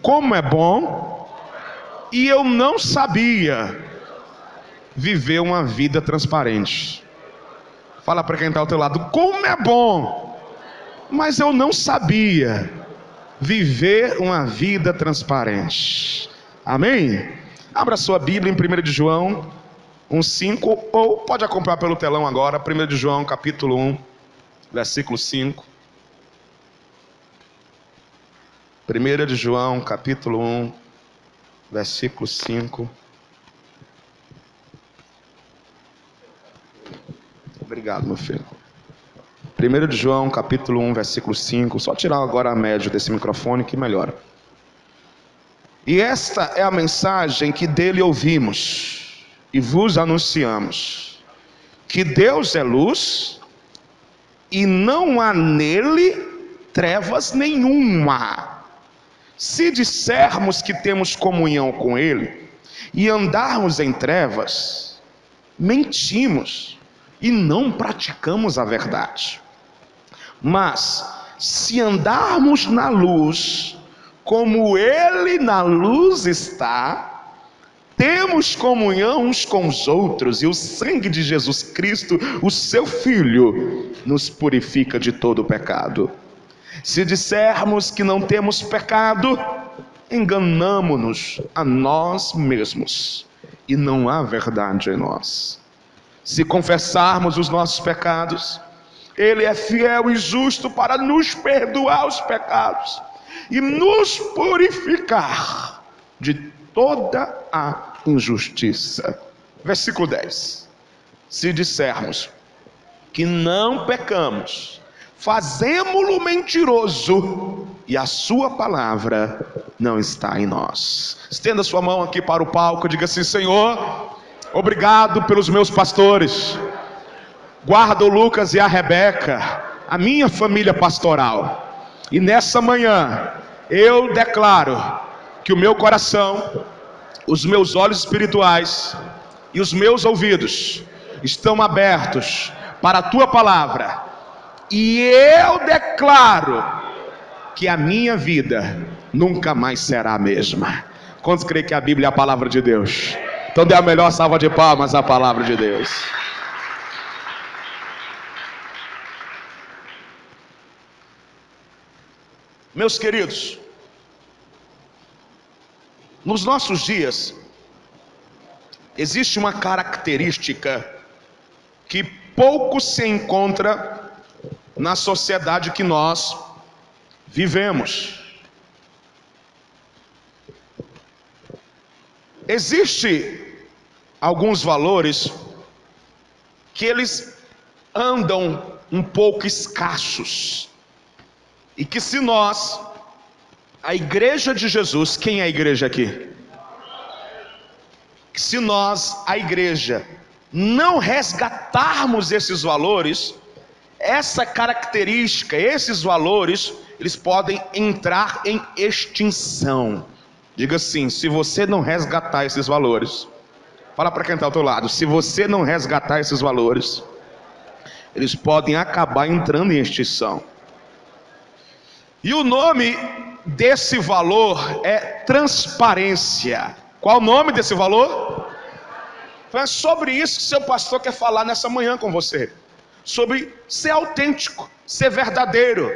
Como é bom, e eu não sabia viver uma vida transparente. Fala para quem está ao teu lado: como é bom, mas eu não sabia viver uma vida transparente. Amém? Abra sua Bíblia em 1 de João 1,5, ou pode acompanhar pelo telão agora. 1 de João capítulo 1, versículo 5. 1 de João capítulo 1, versículo 5. Obrigado, meu filho. 1 de João capítulo 1, versículo 5. Só tirar agora a média desse microfone que melhora. E esta é a mensagem que dele ouvimos e vos anunciamos: que Deus é luz e não há nele trevas nenhuma. Se dissermos que temos comunhão com ele e andarmos em trevas, mentimos e não praticamos a verdade. Mas se andarmos na luz, como ele na luz está, temos comunhão uns com os outros, e o sangue de Jesus Cristo, o seu Filho, nos purifica de todo o pecado. Se dissermos que não temos pecado, enganamo-nos a nós mesmos, e não há verdade em nós. Se confessarmos os nossos pecados, ele é fiel e justo para nos perdoar os pecados e nos purificar de toda a injustiça. Versículo 10. Se dissermos que não pecamos, fazemo-lo mentiroso, e a sua palavra não está em nós. Estenda sua mão aqui para o palco e diga assim: Senhor, obrigado pelos meus pastores. Guarda o Lucas e a Rebeca, a minha família pastoral. E nessa manhã eu declaro que o meu coração, os meus olhos espirituais e os meus ouvidos estão abertos para a tua palavra. E eu declaro que a minha vida nunca mais será a mesma. Quantos creem que a Bíblia é a palavra de Deus? Então dê a melhor salva de palmas à palavra de Deus. Meus queridos, nos nossos dias existe uma característica que pouco se encontra na sociedade que nós vivemos. Existem alguns valores que eles andam um pouco escassos, e que se nós, a igreja de Jesus, quem é a igreja aqui? Que se nós, a igreja, não resgatarmos esses valores, essa característica, esses valores, eles podem entrar em extinção. Diga assim: se você não resgatar esses valores, fala para quem está ao teu lado, se você não resgatar esses valores, eles podem acabar entrando em extinção. E o nome desse valor é transparência. Qual o nome desse valor? É sobre isso que seu pastor quer falar nessa manhã com você. Sobre ser autêntico, ser verdadeiro,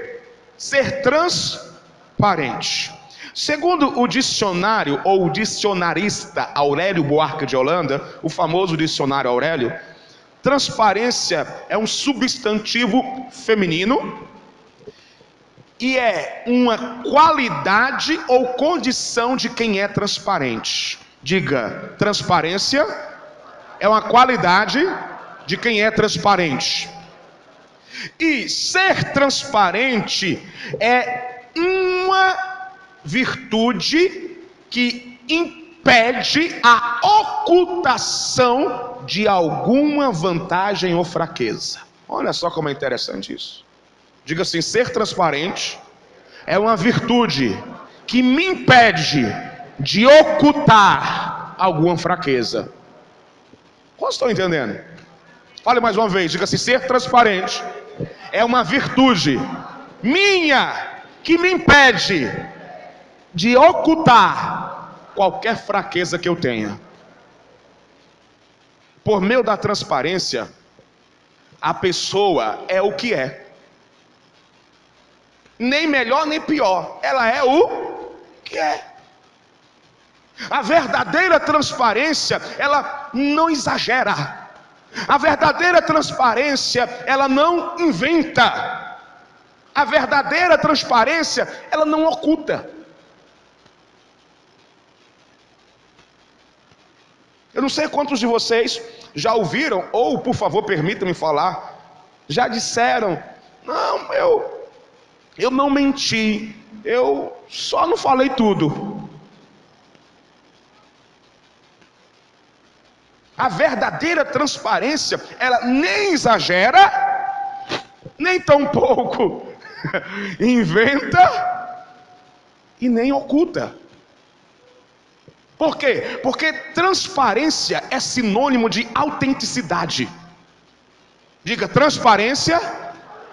ser transparente. Segundo o dicionário, ou o dicionarista Aurélio Buarque de Holanda, o famoso dicionário Aurélio, transparência é um substantivo feminino e é uma qualidade ou condição de quem é transparente. Diga: transparência é uma qualidade de quem é transparente. E ser transparente é uma virtude que impede a ocultação de alguma vantagem ou fraqueza. Olha só como é interessante isso. Diga assim: ser transparente é uma virtude que me impede de ocultar alguma fraqueza. Quantos estão entendendo? Fale mais uma vez, diga assim: ser transparente é uma virtude minha que me impede de ocultar qualquer fraqueza que eu tenha. Por meio da transparência, a pessoa é o que é. Nem melhor nem pior, ela é o que é. A verdadeira transparência, ela não exagera. A verdadeira transparência, ela não inventa. A verdadeira transparência, ela não oculta. Eu não sei quantos de vocês já ouviram, ou por favor permita-me falar, já disseram: não, eu não menti, eu só não falei tudo. A verdadeira transparência, ela nem exagera, nem tampouco inventa e nem oculta. Por quê? Porque transparência é sinônimo de autenticidade. Diga, transparência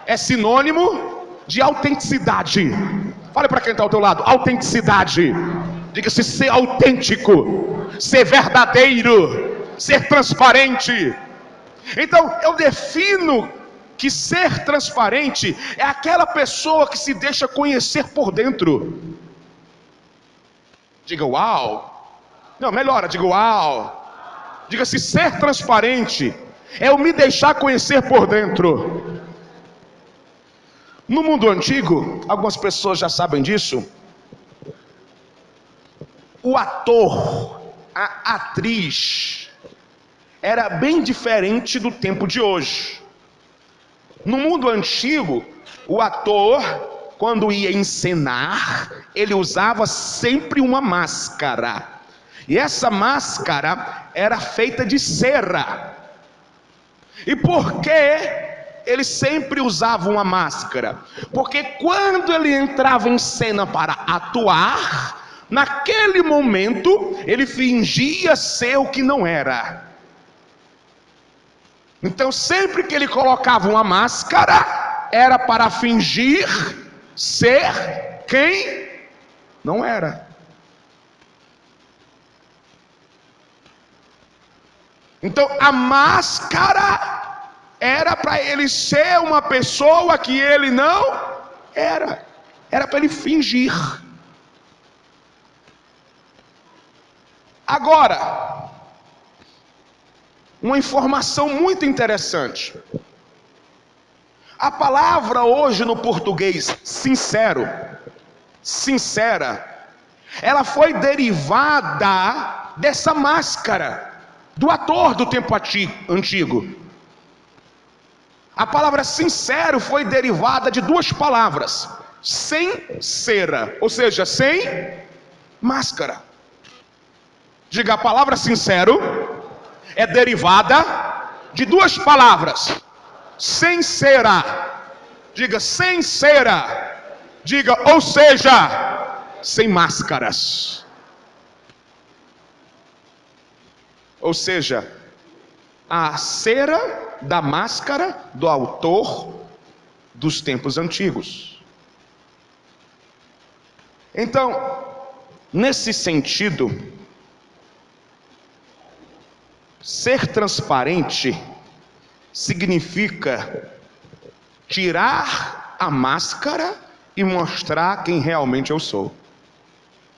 é sinônimo de autenticidade. Fale para quem está ao teu lado, autenticidade. Diga-se ser autêntico, ser verdadeiro, ser transparente. Então eu defino que ser transparente é aquela pessoa que se deixa conhecer por dentro. Diga uau. Não, melhora, diga uau. Diga-se ser transparente é eu me deixar conhecer por dentro. No mundo antigo, algumas pessoas já sabem disso, o ator, a atriz, era bem diferente do tempo de hoje. No mundo antigo, o ator, quando ia encenar, ele usava sempre uma máscara. E essa máscara era feita de cera. E por que ele sempre usava uma máscara? Porque quando ele entrava em cena para atuar, naquele momento ele fingia ser o que não era. Então sempre que ele colocava uma máscara, era para fingir ser quem não era. Então a máscara era para ele ser uma pessoa que ele não era. Era para ele fingir. Agora, uma informação muito interessante. A palavra hoje no português, sincero, sincera, ela foi derivada dessa máscara do ator do tempo antigo. A palavra sincero foi derivada de duas palavras: sem cera, ou seja, sem máscara. Diga, a palavra sincero é derivada de duas palavras: sem cera. Diga, sem cera. Diga, ou seja, sem máscaras. Ou seja, a cera da máscara do autor dos tempos antigos. Então, nesse sentido, ser transparente significa tirar a máscara e mostrar quem realmente eu sou.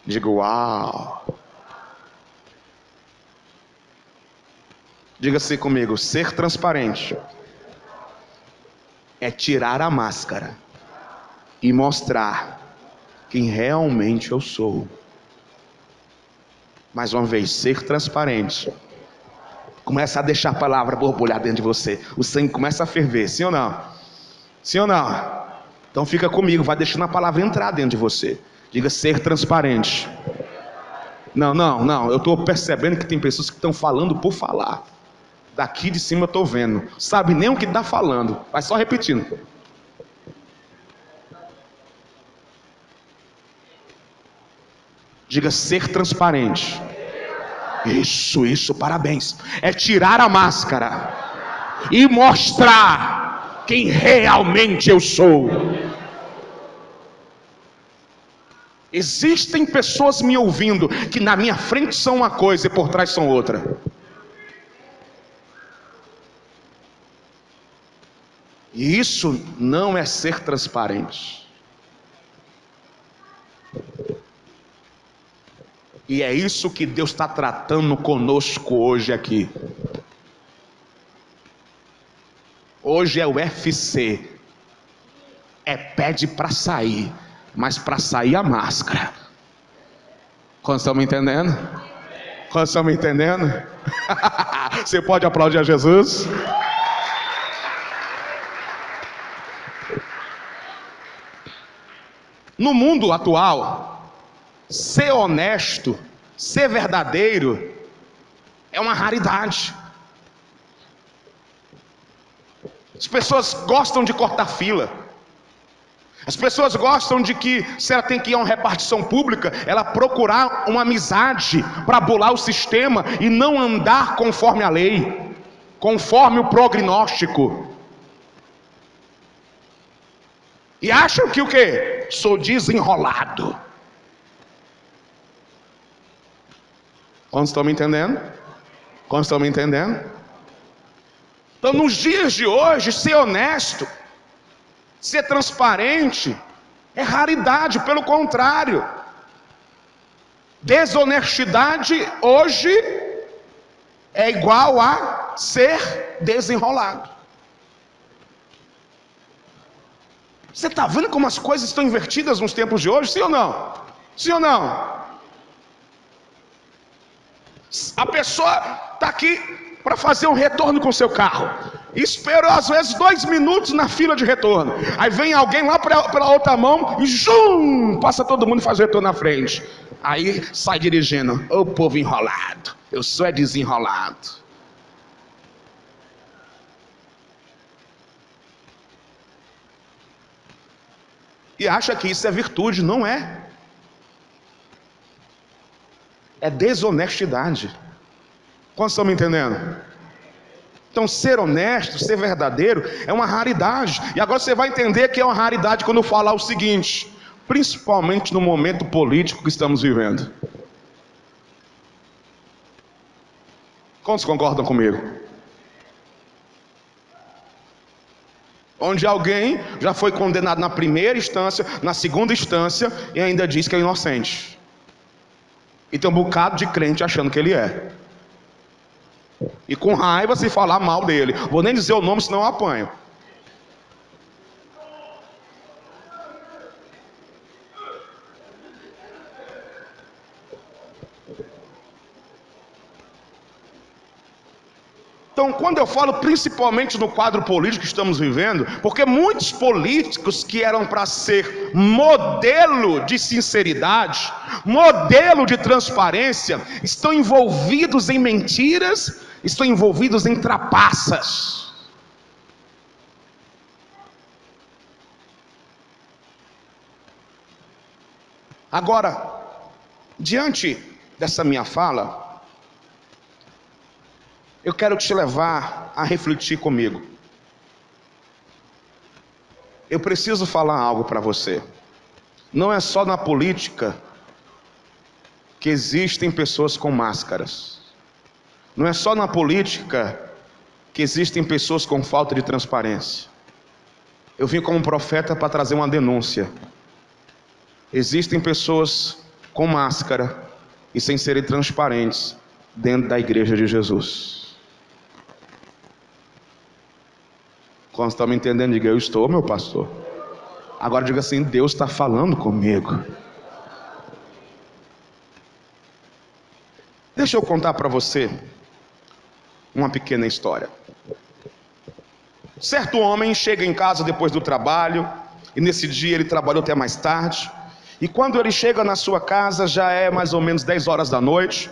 Diga uau. Diga-se comigo, ser transparente é tirar a máscara e mostrar quem realmente eu sou. Mais uma vez, ser transparente. Começa a deixar a palavra borbulhar dentro de você. O sangue começa a ferver, sim ou não? Sim ou não? Então fica comigo, vai deixando a palavra entrar dentro de você. Diga, ser transparente. Não, eu estou percebendo que tem pessoas que estão falando por falar. Daqui de cima eu estou vendo. Sabe nem o que está falando. Vai só repetindo. Diga, ser transparente. Isso, parabéns. É tirar a máscara e mostrar quem realmente eu sou. Existem pessoas me ouvindo que na minha frente são uma coisa e por trás são outra. E isso não é ser transparente. E é isso que Deus está tratando conosco hoje aqui. Hoje é o UFC. Pede para sair, mas para sair a máscara. Quando estão me entendendo? Quando estão me entendendo? Você pode aplaudir a Jesus? No mundo atual, ser honesto, ser verdadeiro, é uma raridade. As pessoas gostam de cortar fila. As pessoas gostam de que, se ela tem que ir a uma repartição pública, ela procurar uma amizade para bular o sistema e não andar conforme a lei, conforme o prognóstico. E acham que o quê? Sou desenrolado. Quantos estão me entendendo? Quantos estão me entendendo? Então, nos dias de hoje, ser honesto, ser transparente, é raridade. Pelo contrário, desonestidade hoje é igual a ser desenrolado. Você está vendo como as coisas estão invertidas nos tempos de hoje? Sim ou não? Sim ou não? A pessoa está aqui para fazer um retorno com o seu carro. Espero às vezes 2 minutos na fila de retorno. Aí vem alguém lá pela outra mão e zum, passa todo mundo e faz o retorno na frente. Aí sai dirigindo. Ô povo enrolado. Eu sou desenrolado. E acha que isso é virtude. Não é. É desonestidade. Quantos estão me entendendo? Então, ser honesto, ser verdadeiro é uma raridade. E agora você vai entender que é uma raridade quando eu falar o seguinte, principalmente no momento político que estamos vivendo. Quantos concordam comigo? Onde alguém já foi condenado na primeira instância, na segunda instância, e ainda diz que é inocente. E tem um bocado de crente achando que ele é. E com raiva se falar mal dele. Vou nem dizer o nome, senão eu apanho. Então, quando eu falo principalmente no quadro político que estamos vivendo, porque muitos políticos que eram para ser modelo de sinceridade, modelo de transparência, estão envolvidos em mentiras, estão envolvidos em trapaças. Agora, diante dessa minha fala, eu quero te levar a refletir comigo. Eu preciso falar algo para você. Não é só na política que existem pessoas com máscaras. Não é só na política que existem pessoas com falta de transparência. Eu vim como profeta para trazer uma denúncia. Existem pessoas com máscara e sem serem transparentes dentro da igreja de Jesus. Quando estão me entendendo, diga: eu estou, meu pastor. Agora diga assim: Deus está falando comigo. Deixa eu contar para você uma pequena história. Certo homem chega em casa depois do trabalho, e nesse dia ele trabalhou até mais tarde, e quando ele chega na sua casa já é mais ou menos 10 horas da noite,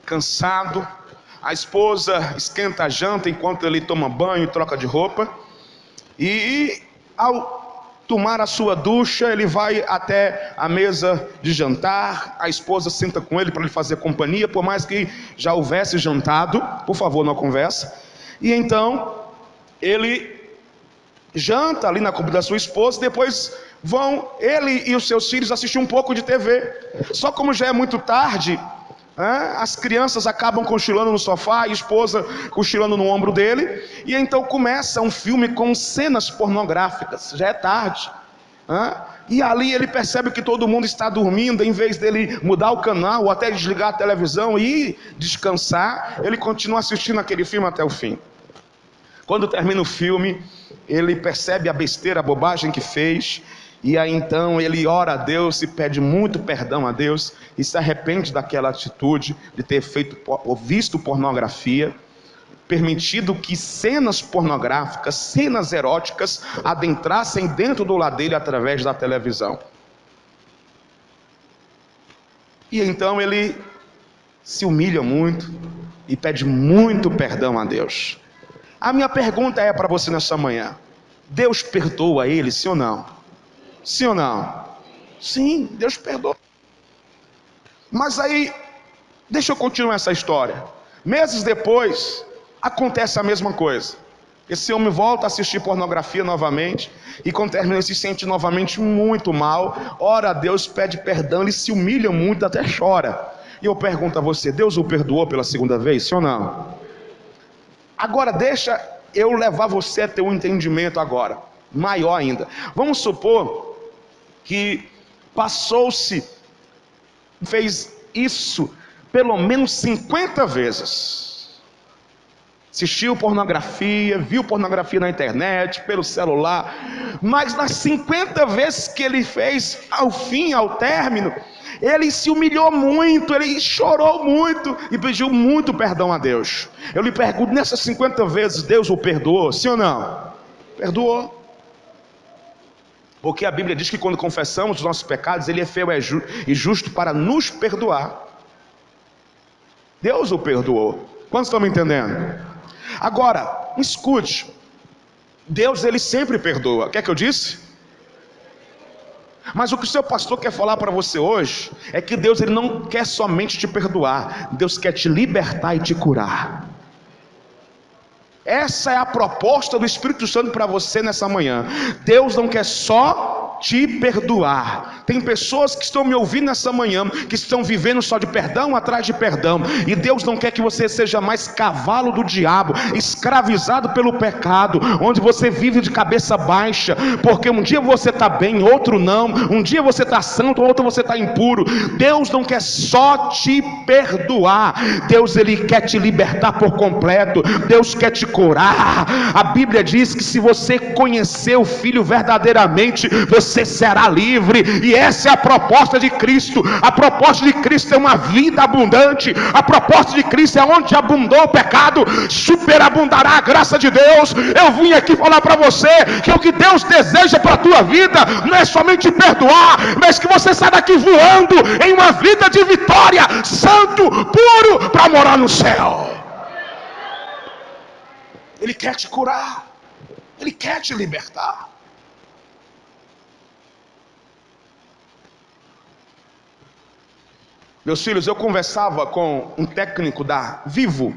cansado. A esposa esquenta a janta enquanto ele toma banho e troca de roupa. E ao tomar a sua ducha, ele vai até a mesa de jantar. A esposa senta com ele para lhe fazer companhia, por mais que já houvesse jantado. Por favor, não conversa. E então, ele janta ali na companhia da sua esposa. Depois vão, ele e os seus filhos, assistir um pouco de TV. Só como já é muito tarde, as crianças acabam cochilando no sofá, a esposa cochilando no ombro dele, e então começa um filme com cenas pornográficas. Já é tarde, e ali ele percebe que todo mundo está dormindo. Em vez dele mudar o canal ou até desligar a televisão e descansar, ele continua assistindo aquele filme até o fim. Quando termina o filme, ele percebe a besteira, a bobagem que fez, e aí então ele ora a Deus e pede muito perdão a Deus e se arrepende daquela atitude de ter visto pornografia, permitido que cenas pornográficas, cenas eróticas adentrassem dentro do lar dele através da televisão. E então ele se humilha muito e pede muito perdão a Deus. A minha pergunta é para você nessa manhã: Deus perdoa ele, sim ou não? Sim ou não? Sim, Deus perdoa. Mas aí, deixa eu continuar essa história. Meses depois, acontece a mesma coisa. Esse homem volta a assistir pornografia novamente, e quando termina ele se sente novamente muito mal, ora a Deus, pede perdão, ele se humilha muito, até chora. E eu pergunto a você: Deus o perdoou pela segunda vez, sim ou não? Agora deixa eu levar você a ter um entendimento agora, maior ainda. Vamos supor que fez isso pelo menos 50 vezes. Assistiu pornografia, viu pornografia na internet, pelo celular, mas nas 50 vezes que ele fez, ao fim, ao término, ele se humilhou muito, ele chorou muito e pediu muito perdão a Deus. Eu lhe pergunto, nessas 50 vezes Deus o perdoou, sim ou não? Perdoou. Porque a Bíblia diz que quando confessamos os nossos pecados, Ele é fiel e justo para nos perdoar. Deus o perdoou. Quantos estão me entendendo? Agora, escute. Deus, Ele sempre perdoa. Quer que eu disse? Mas o que o seu pastor quer falar para você hoje é que Deus, Ele não quer somente te perdoar. Deus quer te libertar e te curar. Essa é a proposta do Espírito Santo para você nessa manhã. Deus não quer só te perdoar. Tem pessoas que estão me ouvindo nessa manhã, que estão vivendo só de perdão atrás de perdão, e Deus não quer que você seja mais cavalo do diabo, escravizado pelo pecado, onde você vive de cabeça baixa, porque um dia você está bem, outro não, um dia você está santo, outro você está impuro. Deus não quer só te perdoar, Deus, Ele quer te libertar por completo. Deus quer te curar. A Bíblia diz que se você conhecer o Filho verdadeiramente, você será livre. E essa é a proposta de Cristo. A proposta de Cristo é uma vida abundante. A proposta de Cristo é onde abundou o pecado, superabundará a graça de Deus. Eu vim aqui falar para você que o que Deus deseja para a tua vida não é somente perdoar, mas que você saia daqui voando em uma vida de vitória, santo, puro, para morar no céu. Ele quer te curar, Ele quer te libertar. Meus filhos, eu conversava com um técnico da Vivo,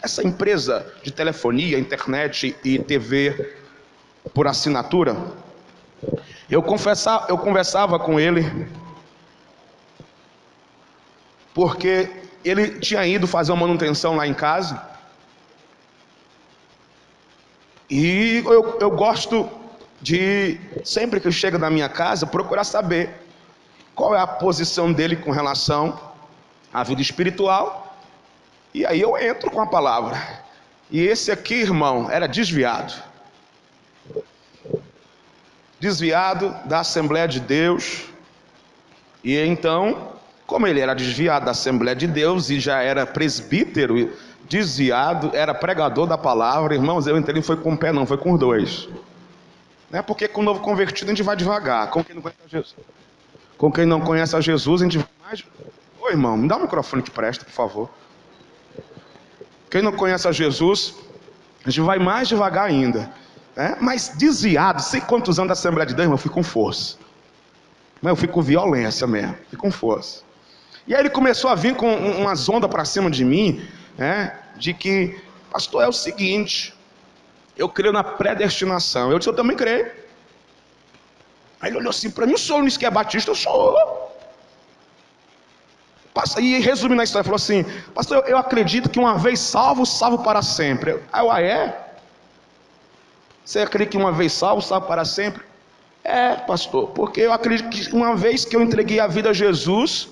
essa empresa de telefonia, internet e TV por assinatura. Eu conversava com ele porque ele tinha ido fazer uma manutenção lá em casa. E eu gosto de, sempre que chega na minha casa, procurar saber qual é a posição dele com relação à vida espiritual. E aí eu entro com a palavra. E esse aqui, irmão, era desviado da Assembleia de Deus. E então, como ele era desviado da Assembleia de Deus e já era presbítero, desviado, era pregador da palavra, irmãos, eu entrei, não foi com um pé não, foi com os dois. Não é porque com o novo convertido a gente vai devagar. Com quem não conhece a Jesus, a gente vai mais. Ô irmão, me dá um microfone que presta, por favor. Quem não conhece a Jesus, a gente vai mais devagar ainda. Mas desviado, sei quantos anos da Assembleia de Deus, irmão, eu fui com força. Mas eu fui com violência mesmo, fui com força. E aí ele começou a vir com umas ondas para cima de mim, de que, pastor, é o seguinte, eu creio na predestinação. Eu disse, eu também creio. Aí ele olhou assim para mim: o senhor não disse que é batista? Eu sou. E resumindo a história, falou assim: pastor, eu acredito que uma vez salvo, salvo para sempre. Aí eu: ah, é? Você acredita que uma vez salvo, salvo para sempre? É, pastor, porque eu acredito que uma vez que eu entreguei a vida a Jesus,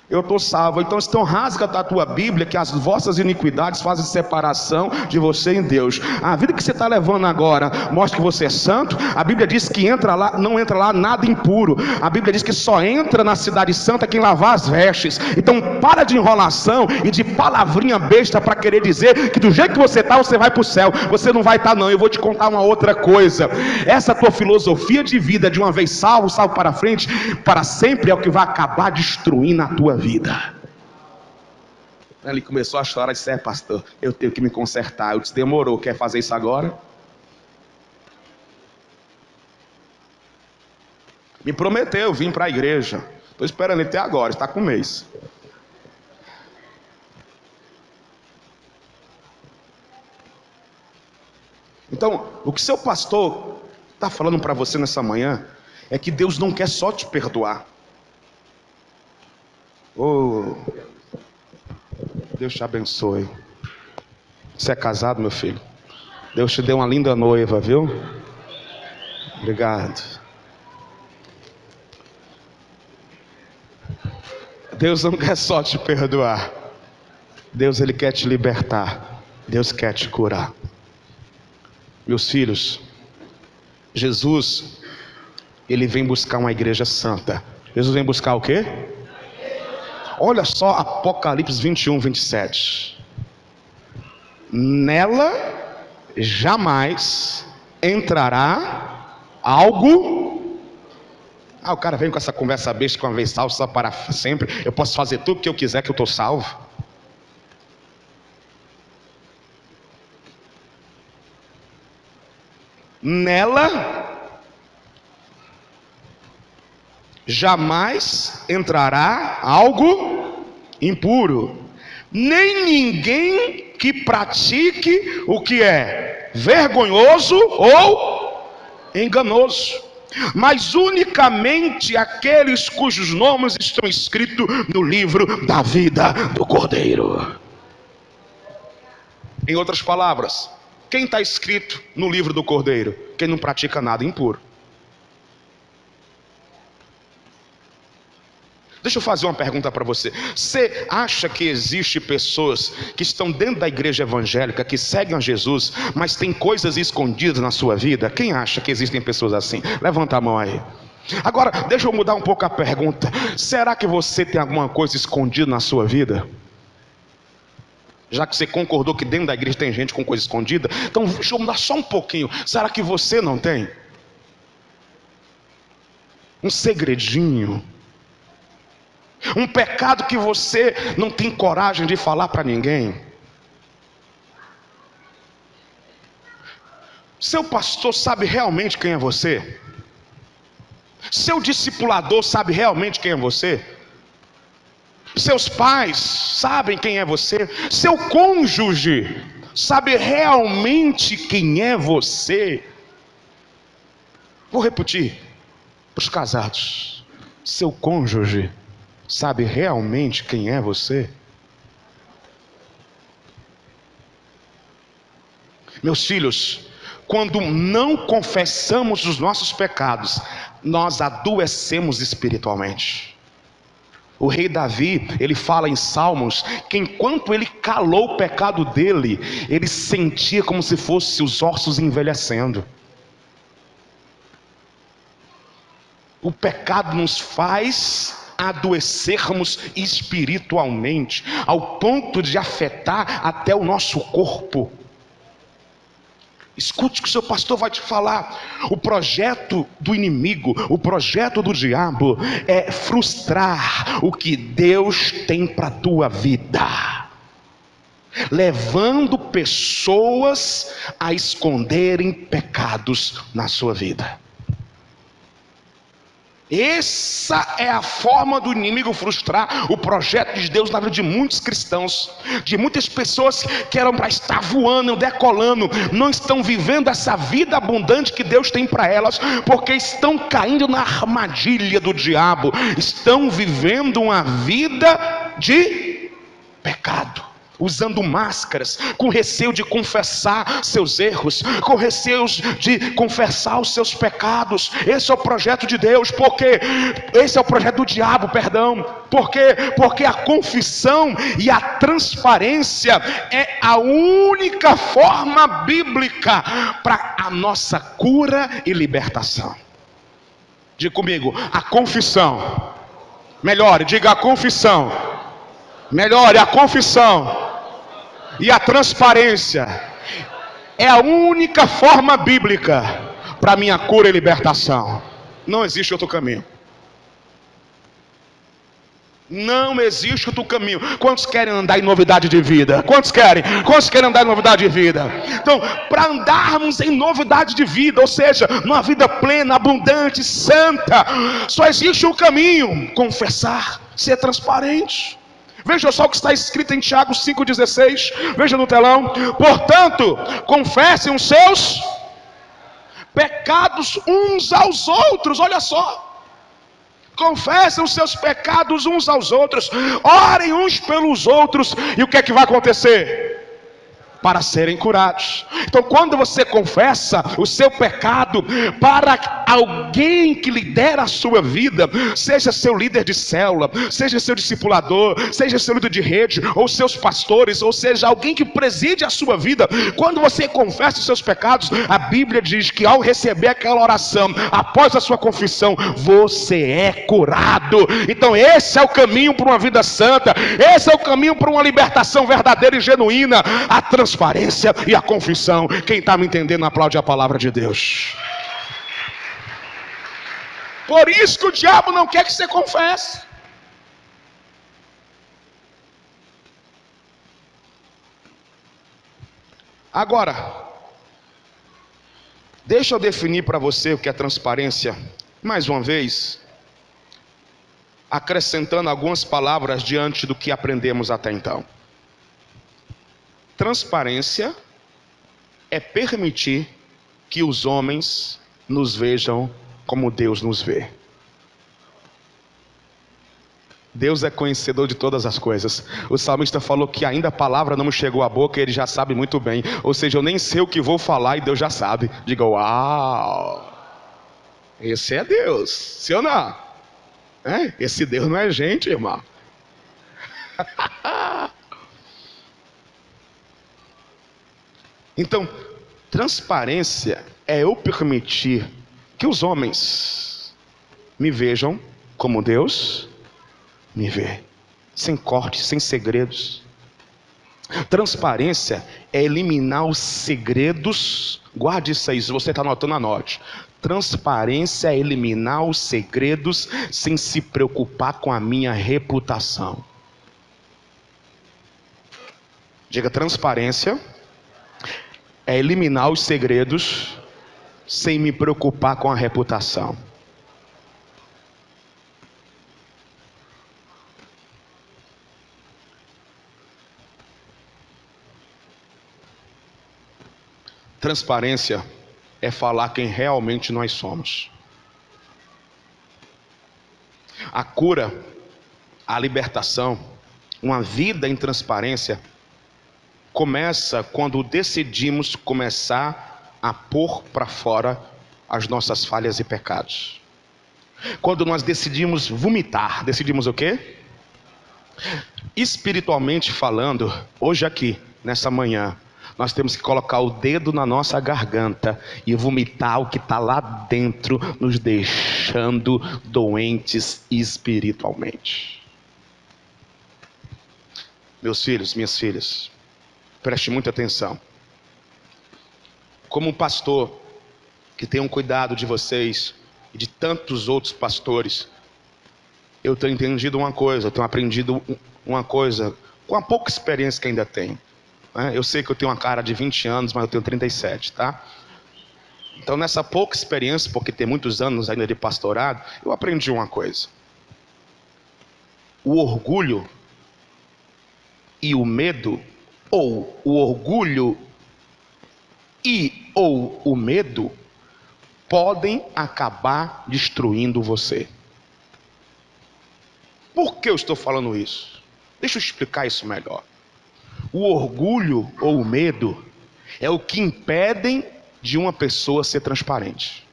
eu estou salvo. Então rasga da tua Bíblia que as vossas iniquidades fazem separação de você e Deus. A vida que você está levando agora mostra que você é santo. A Bíblia diz que não entra lá nada impuro. A Bíblia diz que só entra na cidade santa quem lavar as vestes. Então para de enrolação e de palavrinha besta para querer dizer que do jeito que você está, você vai para o céu. Você não vai estar, não. Eu vou te contar uma outra coisa. Essa tua filosofia de vida, de uma vez salvo, salvo para frente, para sempre, é o que vai acabar destruindo a tua vida. Ele começou a chorar e disse: pastor, eu tenho que me consertar. Eu disse: demorou, quer fazer isso agora? Me prometeu vir para a igreja. Estou esperando ele até agora, está com um mês. Então, o que seu pastor está falando para você nessa manhã é que Deus não quer só te perdoar. Oh, Deus te abençoe. Você é casado, meu filho? Deus te deu uma linda noiva, viu? Obrigado. Deus não quer só te perdoar. Deus, Ele quer te libertar. Deus quer te curar. Meus filhos, Jesus, Ele vem buscar uma igreja santa. Jesus vem buscar o quê? Olha só Apocalipse 21, 27. Nela jamais entrará algo. O cara vem com essa conversa besta, que uma vez salvo, só para sempre. Eu posso fazer tudo o que eu quiser que eu estou salvo. Nela jamais entrará algo impuro, nem ninguém que pratique o que é vergonhoso ou enganoso, mas unicamente aqueles cujos nomes estão escritos no livro da vida do Cordeiro. Em outras palavras, quem está escrito no livro do Cordeiro? Quem não pratica nada impuro. Deixa eu fazer uma pergunta para você. Você acha que existe pessoas que estão dentro da igreja evangélica, que seguem a Jesus, mas tem coisas escondidas na sua vida? Quem acha que existem pessoas assim? Levanta a mão aí. Agora, deixa eu mudar um pouco a pergunta. Será que você tem alguma coisa escondida na sua vida? Já que você concordou que dentro da igreja tem gente com coisa escondida, então deixa eu mudar só um pouquinho. Será que você não tem? Um segredinho? Um pecado que você não tem coragem de falar para ninguém? Seu pastor sabe realmente quem é você? Seu discipulador sabe realmente quem é você? Seus pais sabem quem é você? Seu cônjuge sabe realmente quem é você? Vou repetir para os casados: seu cônjuge sabe realmente quem é você? Meus filhos, quando não confessamos os nossos pecados, nós adoecemos espiritualmente. O rei Davi, ele fala em Salmos que enquanto ele calou o pecado dele, ele sentia como se fosse os ossos envelhecendo. O pecado nos faz adoecermos espiritualmente, ao ponto de afetar até o nosso corpo. Escute o que o seu pastor vai te falar. O projeto do inimigo, o projeto do diabo é frustrar o que Deus tem para a tua vida, levando pessoas a esconderem pecados na sua vida. Essa é a forma do inimigo frustrar o projeto de Deus na vida de muitos cristãos, de muitas pessoas que eram para estar voando, decolando, não estão vivendo essa vida abundante que Deus tem para elas, porque estão caindo na armadilha do diabo, estão vivendo uma vida de pecado, usando máscaras, com receio de confessar seus erros, com receio de confessar os seus pecados. Esse é o projeto de Deus, porque esse é o projeto do diabo, perdão. Porque a confissão e a transparência é a única forma bíblica para a nossa cura e libertação. Diga comigo, a confissão. Melhore, diga a confissão. Melhore, a confissão e a transparência é a única forma bíblica para minha cura e libertação. Não existe outro caminho. Não existe outro caminho. Quantos querem andar em novidade de vida? Quantos querem? Quantos querem andar em novidade de vida? Então, para andarmos em novidade de vida, ou seja, numa vida plena, abundante, santa, só existe um caminho: confessar, ser transparente. Veja só o que está escrito em Tiago 5,16. Veja no telão. Portanto, confessem os seus pecados uns aos outros. Olha só. Confessem os seus pecados uns aos outros. Orem uns pelos outros. E o que é que vai acontecer? Para serem curados. Então, quando você confessa o seu pecado para alguém que lidera a sua vida, seja seu líder de célula, seja seu discipulador, seja seu líder de rede, ou seus pastores, ou seja alguém que preside a sua vida, quando você confessa os seus pecados, a Bíblia diz que ao receber aquela oração, após a sua confissão, você é curado. Então esse é o caminho para uma vida santa, esse é o caminho para uma libertação verdadeira e genuína, a transparência e a confissão. Quem está me entendendo, aplaude a palavra de Deus. Por isso que o diabo não quer que você confesse. Agora, deixa eu definir para você o que é transparência, mais uma vez, acrescentando algumas palavras diante do que aprendemos até então. Transparência é permitir que os homens nos vejam como Deus nos vê. Deus é conhecedor de todas as coisas. O salmista falou que ainda a palavra não me chegou à boca e ele já sabe muito bem. Ou seja, eu nem sei o que vou falar e Deus já sabe. Diga, uau! Esse é Deus, sim ou não? Esse Deus não é gente, irmão. Então, transparência é eu permitir que os homens me vejam como Deus me vê, sem cortes, sem segredos. Transparência é eliminar os segredos. Guarde isso aí, se você está anotando, anote. Transparência é eliminar os segredos sem se preocupar com a minha reputação. Diga, transparência é eliminar os segredos sem me preocupar com a reputação. Transparência é falar quem realmente nós somos. A cura, a libertação, uma vida em transparência começa quando decidimos começar a pôr para fora as nossas falhas e pecados. Quando nós decidimos vomitar, decidimos o quê? Espiritualmente falando, hoje aqui, nessa manhã, nós temos que colocar o dedo na nossa garganta e vomitar o que está lá dentro, nos deixando doentes espiritualmente. Meus filhos, minhas filhas, preste muita atenção. Como um pastor que tem um cuidado de vocês e de tantos outros pastores, eu tenho entendido uma coisa, eu tenho aprendido uma coisa com a pouca experiência que ainda tenho. Eu sei que eu tenho uma cara de 20 anos, mas eu tenho 37, tá? Então, nessa pouca experiência, porque tem muitos anos ainda de pastorado, eu aprendi uma coisa: o orgulho e o medo, ou o orgulho ou o medo, podem acabar destruindo você. Por que eu estou falando isso? Deixa eu explicar isso melhor. O orgulho ou o medo é o que impedem de uma pessoa ser transparente.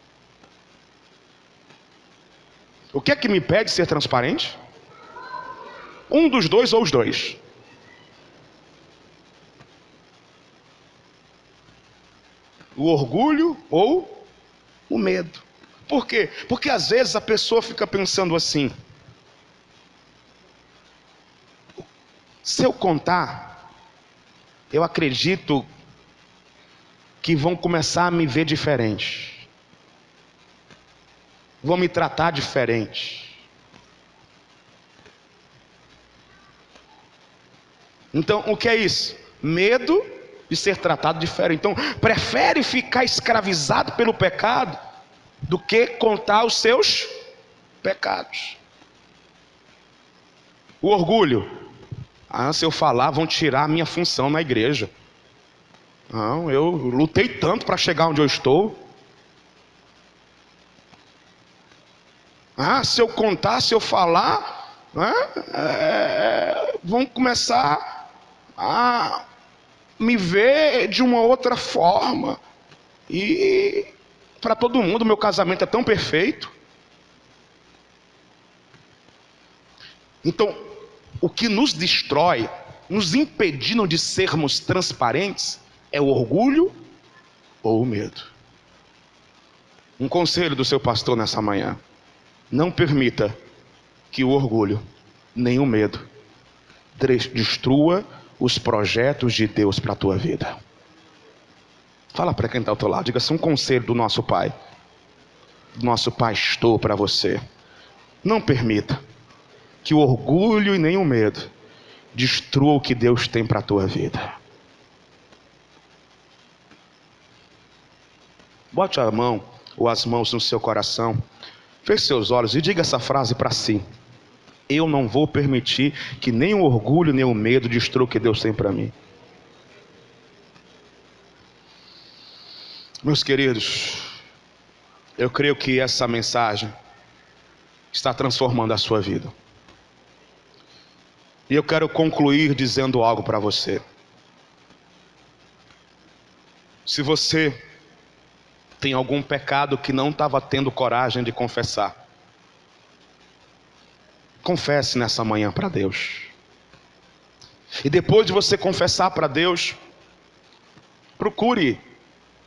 O que é que me impede de ser transparente? Um dos dois ou os dois. O orgulho ou o medo. Por quê? Porque às vezes a pessoa fica pensando assim: se eu contar, eu acredito que vão começar a me ver diferente, vão me tratar diferente. Então, o que é isso? Medo de ser tratado diferente. Então, prefere ficar escravizado pelo pecado do que contar os seus pecados. O orgulho: se eu falar, vão tirar a minha função na igreja. Não, eu lutei tanto para chegar onde eu estou. Se eu contar, se eu falar, vão começar a me ver de uma outra forma. E para todo mundo, meu casamento é tão perfeito. Então, o que nos destrói, nos impedindo de sermos transparentes, é o orgulho ou o medo. Um conselho do seu pastor nessa manhã: não permita que o orgulho nem o medo destrua os projetos de Deus para a tua vida. Fala para quem está ao teu lado, diga-se um conselho do nosso Pai, do nosso pastor para você: não permita que o orgulho e nem o medo destrua o que Deus tem para a tua vida. Bote a mão ou as mãos no seu coração, feche seus olhos e diga essa frase para si: eu não vou permitir que nem o orgulho nem o medo destrua o que Deus tem para mim. Meus queridos, eu creio que essa mensagem está transformando a sua vida. E eu quero concluir dizendo algo para você. Se você tem algum pecado que não estava tendo coragem de confessar, confesse nessa manhã para Deus. E depois de você confessar para Deus, procure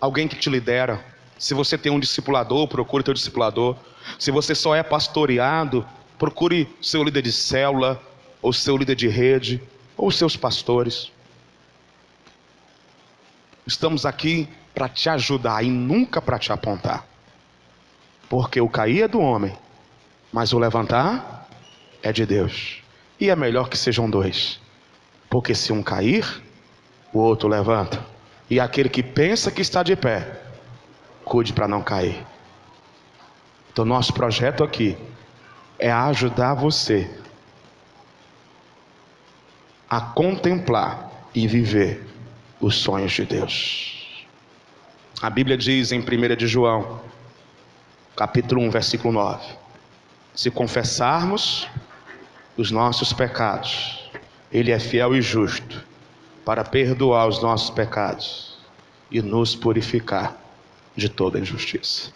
alguém que te lidera. Se você tem um discipulador, procure teu discipulador. Se você só é pastoreado, procure seu líder de célula, ou seu líder de rede, ou seus pastores. Estamos aqui para te ajudar e nunca para te apontar. Porque o cair é do homem, mas o levantar é de Deus. E é melhor que sejam dois. Porque se um cair, o outro levanta. E aquele que pensa que está de pé, cuide para não cair. Então nosso projeto aqui é ajudar você a contemplar e viver os sonhos de Deus. A Bíblia diz em 1 de João, capítulo 1, versículo 9: se confessarmos os nossos pecados, Ele é fiel e justo para perdoar os nossos pecados e nos purificar de toda injustiça.